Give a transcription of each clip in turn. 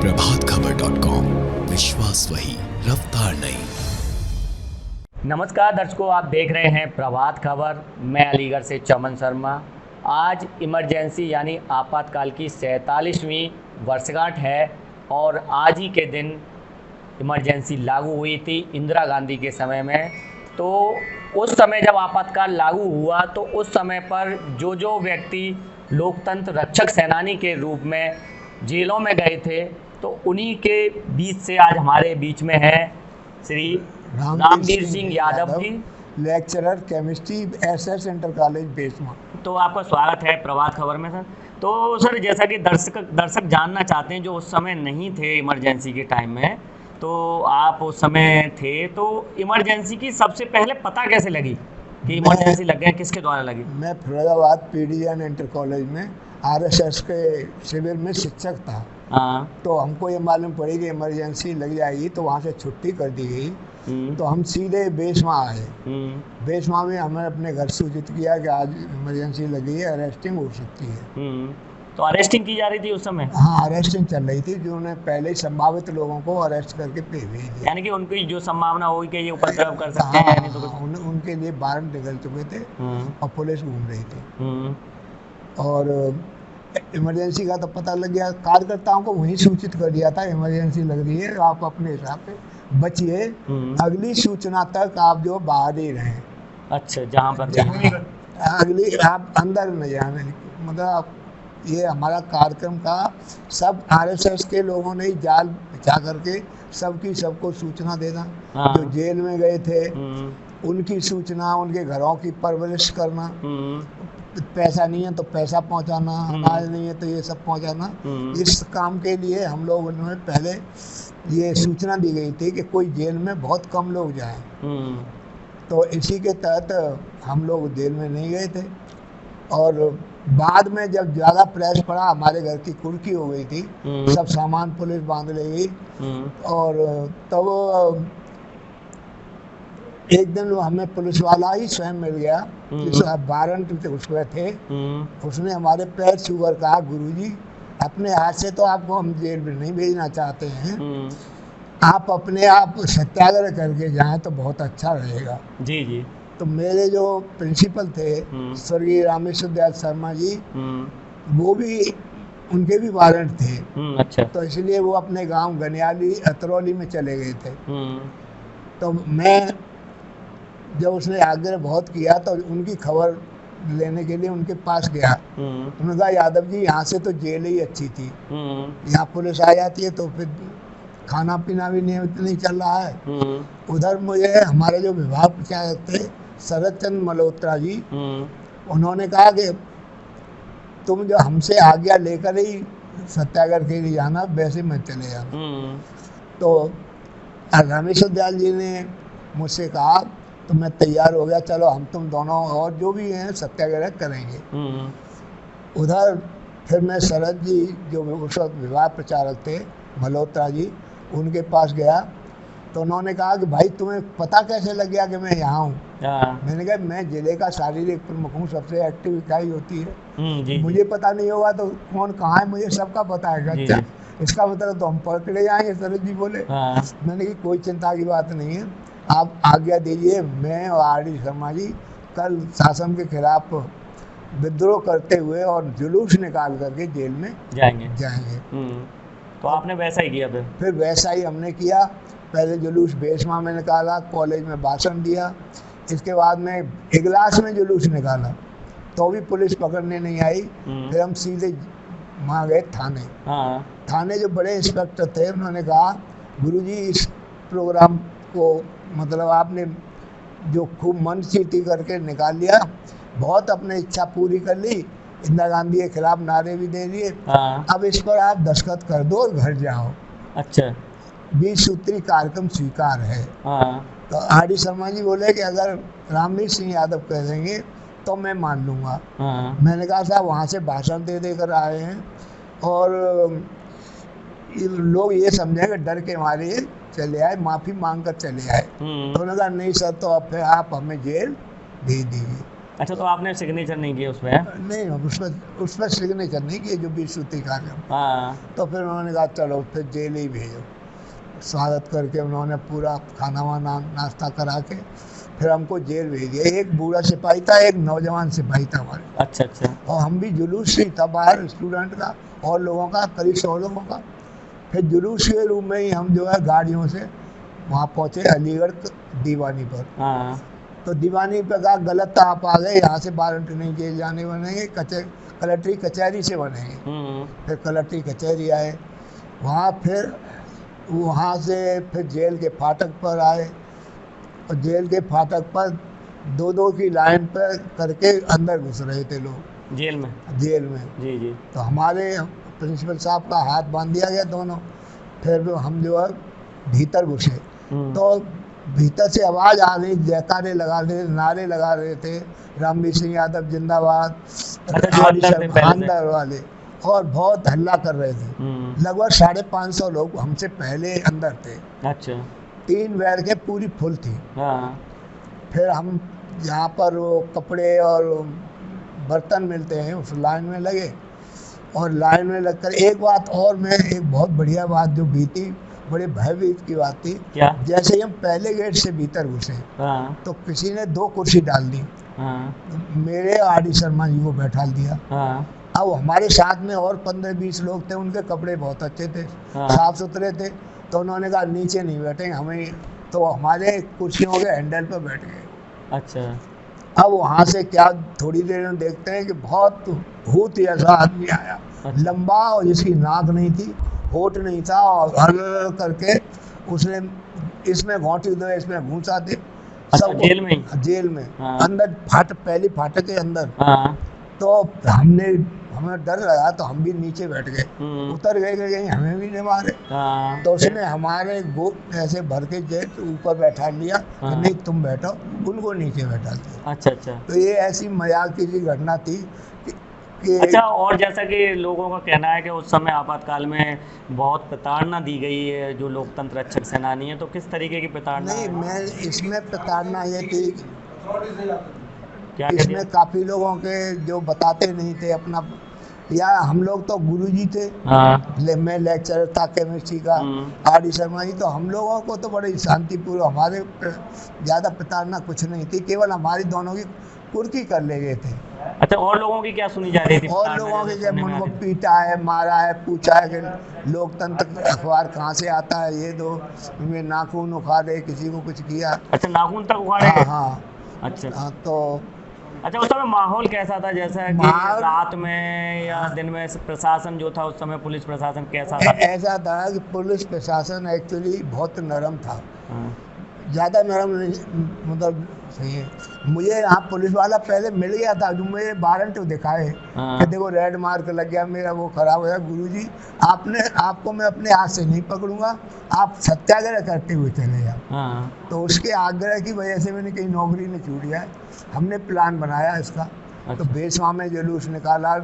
प्रभातखबर.com, विश्वास वही, रफ्तार नहीं। नमस्कार दर्शकों, आप देख रहे हैं प्रभात खबर। मैं अलीगढ़ से चमन शर्मा। आज इमरजेंसी यानी आपातकाल की 47वीं वर्षगांठ है और आज ही के दिन इमरजेंसी लागू हुई थी इंदिरा गांधी के समय में। तो उस समय जब आपातकाल लागू हुआ तो उस समय पर जो व्यक्ति लोकतंत्र रक्षक सेनानी के रूप में जेलों में गए थे, तो उन्हीं के बीच से आज हमारे बीच में है Shri Ramveer Singh Yadav ji, lecturer chemistry SS inter college Besma. तो आपका स्वागत है प्रभात खबर में सर। तो सर, जैसा कि दर्शक जानना चाहते हैं जो उस समय नहीं थे इमरजेंसी के टाइम में, तो आप उस समय थे, तो इमरजेंसी की सबसे पहले पता कैसे लगी कि इमरजेंसी लग गया, किसके द्वारा लगी? मैं फिरोजाबाद पीडीएन इंटर कॉलेज में आरएसएस के शिविर में शिक्षक था। तो हमको ये मालूम पड़ी कि इमरजेंसी लग जाएगी, तो वहाँ से छुट्टी कर दी गई। तो हम सीधे बेसमा आए। बेसमा में हमें अपने घर सूचित किया कि आज इमरजेंसी लगी है, अरेस्टिंग हो सकती है। तो अरेस्टिंग की जा रही थी उस समय? हाँ, अरेस्टिंग चल रही थी, जो उन्हें पहले ही संभावित लोगों को अरेस्ट करके भेज दिया, यानी कि उनकी जो संभावना होगी कि ये उपद्रव कर सकते हैं। हाँ, तो उनके लिए वारंट निकल चुके थे और पुलिस घूम रही थी। और इमरजेंसी का तो पता लग गया, कार्यकर्ताओं को वहीं सूचित कर दिया था इमरजेंसी लग रही है, आप अपने हिसाब से बचिए, अगली सूचना तक आप जो बाहर ही रहें। अच्छा, जहाँ पर अगली आप अंदर न जाने, मतलब ये हमारा कार्यक्रम का सब आरएसएस के लोगों ने ही जाल बिछा करके सबको सूचना देना। जो जेल में गए थे उनकी सूचना, उनके घरों की परवरिश करना, पैसा नहीं है तो पैसा पहुंचाना, अनाज नहीं है तो ये सब पहुंचाना। इस काम के लिए हम लोग उन्होंने पहले ये सूचना दी गई थी कि कोई जेल में बहुत कम लोग जाएं। तो इसी के तहत हम लोग जेल में नहीं गए थे। और बाद में जब ज़्यादा प्रेस पड़ा, हमारे घर की कुर्की हो गई थी, सब सामान पुलिस बांध ले गई। और तब एक दिन हमें पुलिस वाला ही स्वयं मिल गया, वारंट उसके थे। उसने हमारे पैर छूकर कहा, गुरुजी अपने हाथ से तो आपको हम जेल में नहीं भेजना चाहते हैं, आप अपने आप सत्याग्रह करके जाएं तो बहुत अच्छा रहेगा। जी जी। तो मेरे जो प्रिंसिपल थे स्वर्गीय रामेश्वर दयाल शर्मा जी, वो भी उनके भी वारंट थे। अच्छा। तो इसलिए वो अपने गांव गनियाली अतरौली में चले गए थे। तो मैं जब उसने आग्रह बहुत किया तो उनकी खबर लेने के लिए उनके पास गया। उन्होंने कहा, यादव जी यहाँ से तो जेल ही अच्छी थी, यहाँ पुलिस आ जाती है तो फिर खाना पीना भी नहीं चल रहा है। उधर मुझे हमारे जो विभाग प्रचारक थे शरद चंद्र मल्होत्रा जी, उन्होंने कहा कि तुम जो हमसे आज्ञा लेकर ही सत्याग्रह के लिए जाना, वैसे मत चले जाना। तो रामेश्वर दयाल जी ने मुझसे कहा, तो मैं तैयार हो गया, चलो हम तुम दोनों और जो भी हैं सत्याग्रह करेंगे। उधर फिर मैं शरद जी जो उस वक्त विभाग प्रचारक थे मल्होत्रा जी, उनके पास गया। तो उन्होंने कहा कि भाई तुम्हें पता कैसे लग गया कि मैं यहाँ हूँ? मैंने कहा, मैं जिले का शारीरिक प्रमुख हूँ, सबसे एक्टिव इकाई होती है, मुझे पता नहीं होगा तो कौन कहाँ है, मुझे सबका पता है। अच्छा, इसका मतलब तो हम पकड़े जाएंगे? शरद जी बोले। मैंने कहा, कोई चिंता की बात नहीं है, आप आज्ञा दीजिए, मैं और आर.डी. शर्मा जी कल शासन के खिलाफ विद्रोह करते हुए और जुलूस निकाल करके जेल में जाएंगे। तो आपने वैसा ही किया? फिर वैसा ही हमने किया। पहले जुलूस बेसमा में निकाला, कॉलेज में भाषण दिया, इसके बाद में इगलास में जुलूस निकाला, तो भी पुलिस पकड़ने नहीं आई। फिर हम सीधे वहाँ गए थाने। थाने जो बड़े इंस्पेक्टर थे उन्होंने कहा, गुरुजी इस प्रोग्राम को मतलब आपने जो खूब मन चीटी करके निकाल लिया, बहुत अपने इच्छा पूरी कर ली, इंदिरा गांधी के खिलाफ नारे भी दे दिए, अब इस पर आप दस्तखत कर दो और घर जाओ। अच्छा। 20 सूत्री कार्यक्रम स्वीकार है। तो आर.डी. शर्मा जी बोले कि अगर रामवीर सिंह यादव कह देंगे तो मैं मान लूँगा। मैंने कहा, साहब वहाँ से भाषण दे देकर आए हैं और लोग ये समझेंगे डर के मारे चले आए, माफ़ी मांग कर चले आए। तो उन्होंने कहा, नहीं सर, तो अब फिर आप हमें जेल भेज दीजिए। अच्छा, तो आपने सिग्नेचर नहीं किया उसमें? नहीं, उसमें सिग्नेचर नहीं किए जो बीसुती कार्यक्रम। हाँ। तो फिर उन्होंने कहा चलो फिर जेल ही भेजो। स्वागत करके उन्होंने पूरा खाना वाना नाश्ता करा के फिर हमको जेल भेज दिया। एक बूढ़ा सिपाही था, एक नौजवान सिपाही था हमारे। अच्छा अच्छा। और हम भी जुलूस ही था बाहर स्टूडेंट का और लोगों का, करीब 100 लोगों का। फिर जुलूस के रूप में ही हम जो है गाड़ियों से वहाँ पहुँचे अलीगढ़ दीवानी पर। हाँ। तो दीवानी पे कहा गलत आप आ गए, यहाँ से वारंट नहीं जेल जाने बनेंगे, कलेक्ट्री कचहरी से बनेंगे। फिर कलेक्ट्री कचहरी आए, वहाँ से फिर जेल के फाटक पर आए और जेल के फाटक पर दो की लाइन पर करके अंदर घुस रहे थे लोग जेल में। जी जी। तो हमारे प्रिंसिपल साहब का हाथ बांध दिया गया दोनों। फिर हम जो है भीतर घुसे तो भीतर से आवाज़ आ रही, जयकारे लगा रहे, नारे लगा रहे थे, रामवीर सिंह यादव जिंदाबाद, अंदर वाले, और बहुत हल्ला कर रहे थे। लगभग 550 लोग हमसे पहले अंदर थे। अच्छा। 3 बैरकें पूरी फुल थी। हाँ। फिर हम यहाँ पर वो कपड़े और बर्तन मिलते हैं उस लाइन में लगे और लाइन में लगकर एक बहुत बढ़िया बात जो बीती, बड़े भयभीत की बात थी। क्या? जैसे ही हम पहले गेट से भीतर घुसे तो किसी ने 2 कुर्सी डाल दी। मेरे आर.डी. शर्मा जी को बैठा दिया। अब हमारे साथ में और 15-20 लोग थे, उनके कपड़े बहुत अच्छे थे, साफ सुथरे थे। तो उन्होंने कहा नीचे नहीं बैठेंगे हमें, तो हमारे कुर्सियों के हैंडल पर बैठ गए। अच्छा। अब वहाँ से क्या थोड़ी देर में देखते हैं कि बहुत भूत ऐसा आदमी आया। अच्छा। लंबा और जिसकी नाक नहीं थी, होठ नहीं था, और हर करके उसने इसमें घोंटी दो, इसमें घूसा दे। सब जेल में। हाँ। अंदर पहली फाटक के अंदर। हाँ। तो हमें डर लगा तो हम भी नीचे बैठ गए, उतर गए कहीं हमें भी नहीं मारे। हाँ। तो उसने हमारे ऐसे भर के जेट ऊपर बैठा लिया। हाँ। नहीं तुम बैठो, उनको नीचे बैठा दिया। अच्छा। तो ये ऐसी मजाक की घटना थी कि अच्छा। और जैसा कि लोगों का कहना है कि उस समय आपातकाल में बहुत प्रताड़ना दी गई है जो लोकतंत्र रक्षक सेनानी है, तो किस तरीके की प्रताड़ना? नहीं, मैं इसमें प्रताड़ना ये थी क्या इसमें काफ़ी लोगों के जो बताते नहीं थे अपना, या हम लोग तो गुरुजी थे। हाँ। मैं लेक्चरर था केमिस्ट्री का, आर.डी. शर्मा जी, तो हम लोगों को तो बड़े शांतिपूर्व, हमारे ज़्यादा प्रताड़ना कुछ नहीं थी, केवल हमारी दोनों की कुर्की कर ले गए थे। अच्छा, और लोगों की क्या सुनी जा रही थी? और लोगों के जब उनको पीटा है, मारा है, पूछा है कि लोकतंत्र अखबार कहाँ से आता है, ये दो, उनमें नाखून उखाड़े, किसी को कुछ किया। अच्छा, नाखून तक उखाड़े? हाँ। अच्छा। हाँ, तो अच्छा, उस समय माहौल कैसा था? जैसा कि रात में या दिन में प्रशासन जो था उस समय, पुलिस प्रशासन कैसा था? ऐसा था कि पुलिस प्रशासन एक्चुअली बहुत नरम था। ज़्यादा नरम नहीं, मतलब सही है। मुझे यहाँ पुलिस वाला पहले मिल गया था जो मुझे वारंट दिखाए कि देखो रेड मार्क लग गया मेरा, वो खराब हो गया, गुरुजी आपको मैं अपने हाथ से नहीं पकड़ूंगा, आप सत्याग्रह करते हुए चले जाओ। तो उसके आग्रह की वजह से मैंने कहीं नौकरी नहीं छूट गया। हमने प्लान बनाया इसका। अच्छा। तो बेसवा में जुलूस निकाला,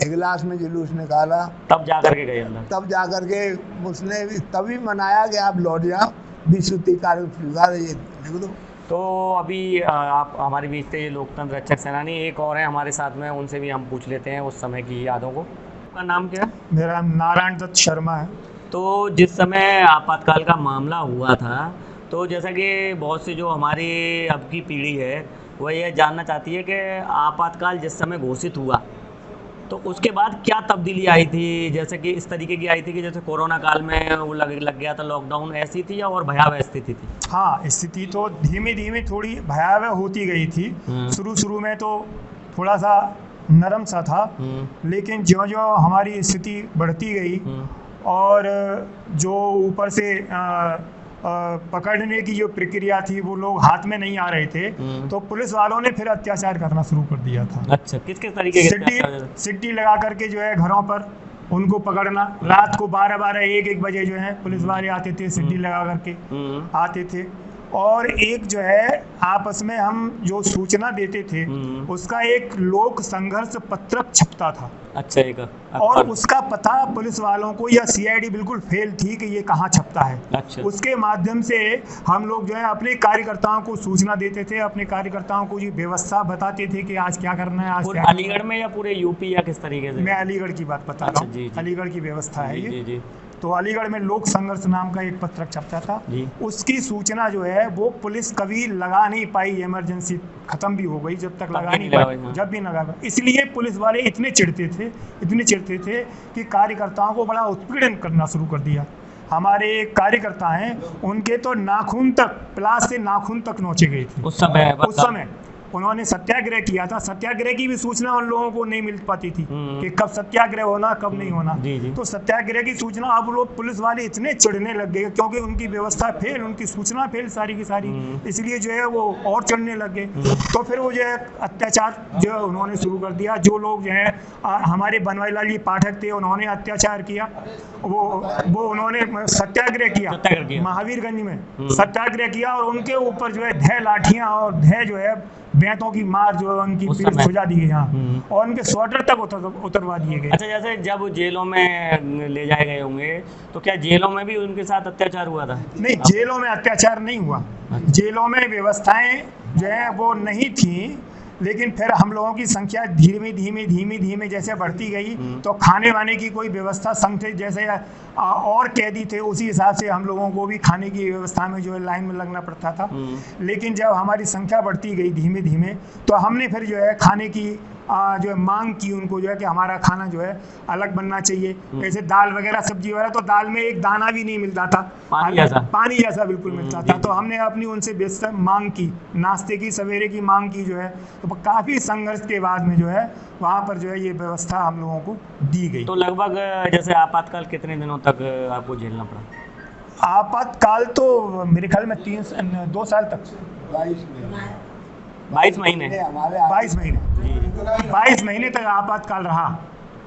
इगलास में जुलूस निकाला, तब जाकर के गए अंदर। तब जाकर के उसने तभी मनाया कि आप लौट जाओ, बीसुती कार्य स्वीकार लिख दो। तो अभी आप हमारे बीच थे लोकतंत्र रक्षक सेनानी, एक और हैं हमारे साथ में, उनसे भी हम पूछ लेते हैं उस समय की यादों को। आपका नाम क्या है? मेरा नारायण दत्त शर्मा है। तो जिस समय आपातकाल का मामला हुआ था, तो जैसा कि बहुत सी जो हमारी अब की पीढ़ी है वह यह जानना चाहती है कि आपातकाल जिस समय घोषित हुआ तो उसके बाद क्या तब्दीली आई थी? जैसे कि इस तरीके की आई थी कि जैसे कोरोना काल में वो लग गया था लॉकडाउन, ऐसी थी या और भयावह स्थिति थी? हाँ, स्थिति तो धीमे धीमे थोड़ी भयावह होती गई थी। शुरू में तो थोड़ा सा नरम सा था, लेकिन ज्यों ज्यों हमारी स्थिति बढ़ती गई और जो ऊपर से पकड़ने की जो प्रक्रिया थी वो लोग हाथ में नहीं आ रहे थे, तो पुलिस वालों ने फिर अत्याचार करना शुरू कर दिया था। अच्छा, किस किस तरीके के? सिट्टी लगा करके जो है घरों पर उनको पकड़ना, रात को 12-12, 1-1 बजे जो है पुलिस वाले आते थे, सिट्टी लगा करके आते थे और एक जो है आपस में हम जो सूचना देते थे उसका एक लोक संघर्ष पत्रक छपता था। अच्छा, एक और उसका पता पुलिस वालों को या सीआईडी बिल्कुल फेल थी कि ये कहाँ छपता है। अच्छा। उसके माध्यम से हम लोग जो है अपने कार्यकर्ताओं को सूचना देते थे, अपने कार्यकर्ताओं को ये व्यवस्था बताते थे कि आज क्या करना है, आज क्या अलीगढ़ में या पूरे यूपी या किस तरीके से? मैं अलीगढ़ की बात बता रहा हूँ। अलीगढ़ की व्यवस्था है ये। जी। तो अलीगढ़ में लोक संघर्ष नाम का एक पत्रक छपता था। उसकी सूचना जो है वो पुलिस कभी लगा नहीं पाई, इमरजेंसी खत्म भी हो गई जब तक लगा नहीं पाई, जब भी लगा। इसलिए पुलिस वाले इतने चिढ़ते थे कि कार्यकर्ताओं को बड़ा उत्पीड़न करना शुरू कर दिया। हमारे कार्यकर्ता हैं उनके तो नाखून तक, प्लास से नाखून तक नोचे गए थे उस समय। उन्होंने सत्याग्रह किया था। सत्याग्रह की भी सूचना उन लोगों को नहीं मिल पाती थी कि कब सत्याग्रह होना, कब नहीं होना। तो सत्याग्रह की सूचना अब लोग पुलिस वाले इतने चिढ़ने लग गए क्योंकि उनकी व्यवस्था फेल, उनकी सूचना फेल सारी की सारी, इसलिए जो है वो और चढ़ने लग गए। तो फिर वो जो है अत्याचार जो है उन्होंने शुरू कर दिया। जो लोग जो है हमारे बनवारी लाल जी पाठक थे, उन्होंने अत्याचार किया। वो उन्होंने सत्याग्रह किया, महावीरगंज में सत्याग्रह किया और उनके ऊपर जो है धै लाठियां और धै जो है बैंतों की मार जो है उनकी पीठ सुझा दी गई और उनके स्वेटर तक उतरवा दिए गए। अच्छा, जैसे जब जेलों में ले जाए गए होंगे तो क्या जेलों में भी उनके साथ अत्याचार हुआ था? नहीं, जेलों में अत्याचार नहीं हुआ। जेलों में व्यवस्थाएं जो है वो नहीं थी, लेकिन फिर हम लोगों की संख्या धीमे जैसे बढ़ती गई तो खाने वाने की कोई व्यवस्था संगठित, जैसे और कैदी थे उसी हिसाब से हम लोगों को भी खाने की व्यवस्था में जो है लाइन में लगना पड़ता था। लेकिन जब हमारी संख्या बढ़ती गई धीमे तो हमने फिर जो है खाने की जो है मांग की उनको, जो है कि हमारा खाना जो है अलग बनना चाहिए। जैसे दाल वगैरह सब्जी वगैरह, तो दाल में एक दाना भी नहीं मिलता था, पानी जैसा बिल्कुल मिलता था। तो हमने अपनी उनसे बेहतर मांग की, नाश्ते की, सवेरे की मांग की जो है। तो काफ़ी संघर्ष के बाद में जो है वहाँ पर जो है ये व्यवस्था हम लोगों को दी गई। तो लगभग जैसे आपातकाल कितने दिनों तक आपको झेलना पड़ा? आपातकाल तो मेरे ख्याल में 2 साल तक, 22 महीने 22 महीने तक आपातकाल रहा।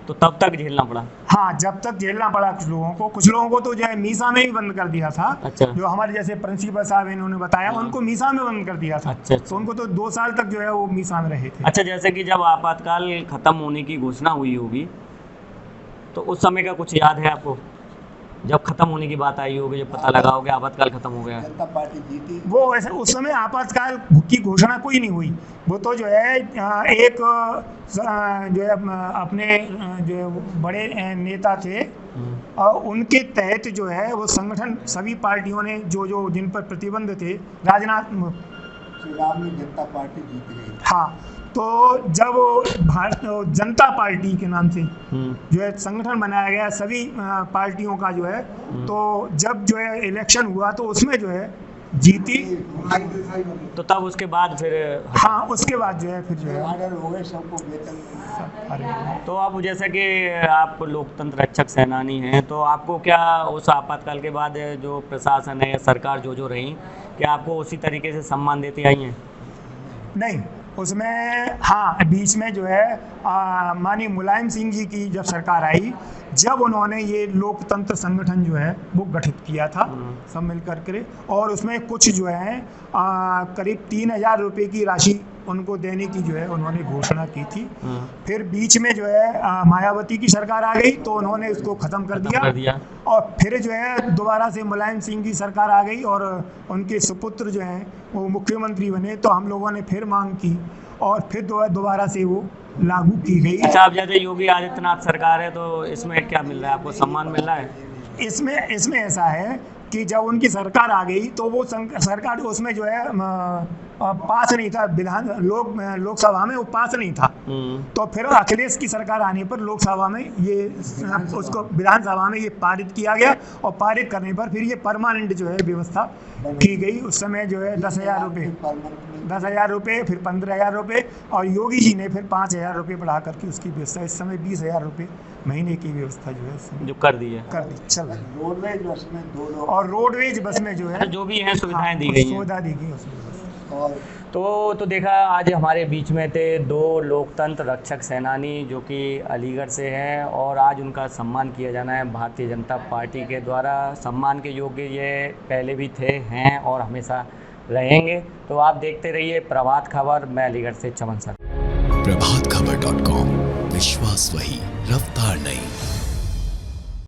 तो तब तक झेलना पड़ा? हाँ, जब तक झेलना पड़ा। कुछ लोगों को तो जो है मीसा में ही बंद कर दिया था। अच्छा। जो हमारे जैसे प्रिंसिपल साहब इन्होंने बताया, उनको मीसा में बंद कर दिया था। अच्छा। तो उनको तो 2 साल तक जो है वो मीसा में रहे थे। अच्छा, जैसे कि जब आपातकाल खत्म होने की घोषणा हुई होगी तो उस समय का कुछ याद है आपको? जब खत्म होने की बात आई होगी, जब पता लगा होगा आपातकाल खत्म हो गया, जनता पार्टी जीती, वो ऐसे उस समय आपातकाल की घोषणा कोई नहीं हुई। वो तो जो है एक जो है अपने जो बड़े नेता थे और उनके तहत जो है वो संगठन सभी पार्टियों ने जो जिन पर प्रतिबंध थे, राजनाथ चुनाव में जनता पार्टी जीत गई। हाँ, तो जब भारत जनता पार्टी के नाम से जो है संगठन बनाया गया सभी पार्टियों का जो है, तो जब जो है इलेक्शन हुआ तो उसमें जो है जीती। तो तब उसके बाद फिर हाँ, उसके बाद जो है फिर जो है ऑर्डर हो गए, सबको वेतन। तो अब जैसे कि आप लोकतंत्र रक्षक सेनानी हैं, तो आपको क्या उस आपातकाल के बाद जो प्रशासन है या सरकार जो रही, क्या आपको उसी तरीके से सम्मान देती आई हैं? नहीं, उसमें हाँ बीच में जो है माननीय मुलायम सिंह जी की जब सरकार आई, जब उन्होंने ये लोकतंत्र संगठन जो है वो गठित किया था सब मिल करके, और उसमें कुछ जो है करीब 3,000 रुपये की राशि उनको देने की जो है उन्होंने घोषणा की थी। फिर बीच में जो है मायावती की सरकार आ गई तो उन्होंने इसको ख़त्म कर दिया। और फिर जो है दोबारा से मुलायम सिंह की सरकार आ गई और उनके सुपुत्र जो हैं वो मुख्यमंत्री बने, तो हम लोगों ने फिर मांग की और फिर दोबारा से वो लागू की गई। अच्छा, अब जैसे योगी आदित्यनाथ सरकार है तो इसमें क्या मिल रहा है आपको, सम्मान मिल रहा है? इसमें ऐसा है कि जब उनकी सरकार आ गई तो वो सरकार उसमें जो है पास नहीं था, लोकसभा में वो पास नहीं था। तो फिर अखिलेश की सरकार आने पर लोकसभा में ये उसको विधानसभा में ये पारित किया गया और पारित करने पर फिर ये परमानेंट जो है व्यवस्था की गई। उस समय जो है 10,000 रुपये, फिर 15,000 रुपये और योगी जी ने फिर 5,000 रुपये बढ़ा करके उसकी व्यवस्था इस समय 20,000 रुपये महीने की व्यवस्था जो है जो कर दी है चल रही। रोडवेज बस में 2 लोग और रोडवेज बस में जो है जो भी है सुविधाएं दी गई, सुविधा दी गई उसमें। तो देखा आज हमारे बीच में थे 2 लोकतंत्र रक्षक सेनानी जो कि अलीगढ़ से हैं और आज उनका सम्मान किया जाना है भारतीय जनता पार्टी के द्वारा। सम्मान के योग्य ये पहले भी थे, हैं और हमेशा रहेंगे। तो आप देखते रहिए प्रभात खबर। मैं अलीगढ़ से चमन सर। प्रभातखबर.com, विश्वास वही, रफ्तार नहीं।